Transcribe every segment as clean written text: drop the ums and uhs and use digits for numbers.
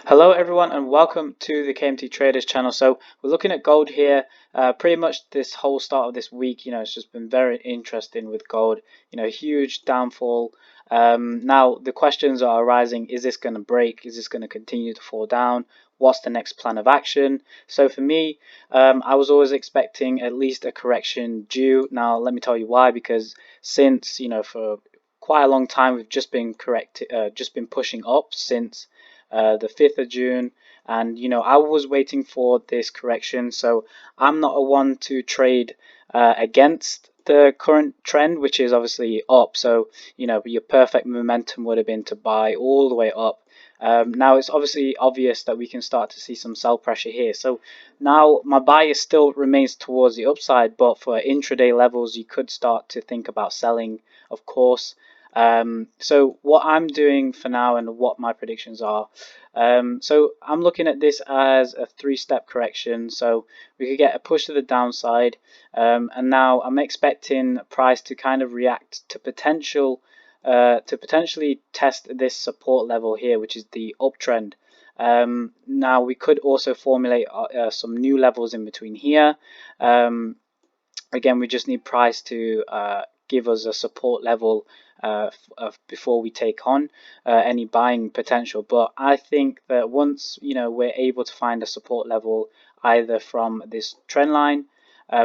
Hello everyone and welcome to the KMT Traders channel. So we're looking at gold here. Pretty much this whole start of this week, it's just been very interesting with gold. Huge downfall. Now the questions are arising: is this going to break? Is this going to continue to fall down? What's the next plan of action? So for me, I was always expecting at least a correction due. Now let me tell you why. Because since for quite a long time we've just been pushing up since the 5th of June, and I was waiting for this correction. So I'm not a one to trade against the current trend, which is obviously up. So your perfect momentum would have been to buy all the way up. Now it's obviously obvious that we can start to see some sell pressure here. So now my bias still remains towards the upside, but for intraday levels you could start to think about selling, of course. So what I'm doing for now and what my predictions are. So I'm looking at this as a three-step correction. So we could get a push to the downside, and now I'm expecting price to kind of react to potentially test this support level here, which is the uptrend. Now we could also formulate some new levels in between here. Again, we just need price to give us a support level before we take on any buying potential. But I think that once we're able to find a support level either from this trend line,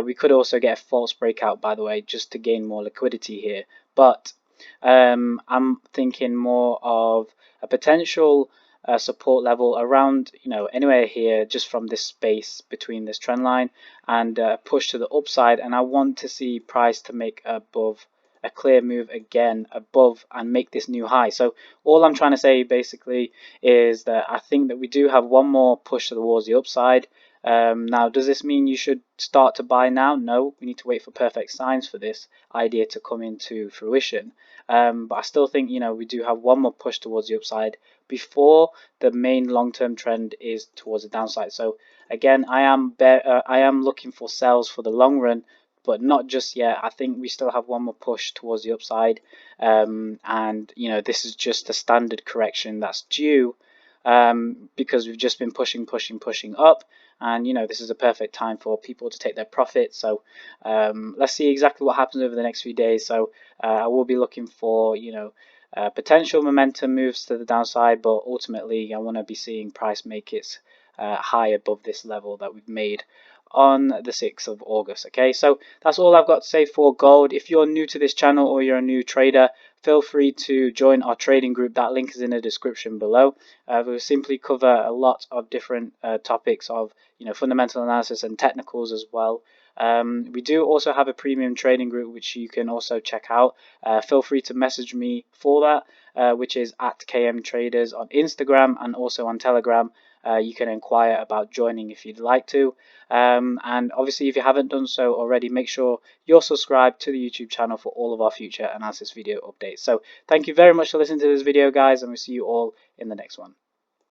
we could also get a false breakout, by the way, just to gain more liquidity here. But I'm thinking more of a potential support level around anywhere here, just from this space between this trend line and push to the upside. And I want to see price to make above a clear move again above and make this new high. So all I'm trying to say basically is that I think that we do have one more push towards the upside. Now, does this mean you should start to buy now? No, we need to wait for perfect signs for this idea to come into fruition. But I still think we do have one more push towards the upside before the main long-term trend is towards the downside. So again, I am looking for sells for the long run, but not just yet. I think we still have one more push towards the upside, and this is just a standard correction that's due, because we've just been pushing up, and this is a perfect time for people to take their profits. So let's see exactly what happens over the next few days. So I will be looking for potential momentum moves to the downside, but ultimately I want to be seeing price make its high above this level that we've made on the 6th of August. Okay, so that's all I've got to say for gold. If you're new to this channel or you're a new trader, feel free to join our trading group. That link is in the description below. We'll simply cover a lot of different topics of fundamental analysis and technicals as well. We do also have a premium trading group which you can also check out. Feel free to message me for that, which is at KMTRADERS on Instagram and also on Telegram. You can inquire about joining if you'd like to. And obviously, if you haven't done so already, make sure you're subscribed to the YouTube channel for all of our future analysis video updates. So thank you very much for listening to this video, guys, and we'll see you all in the next one.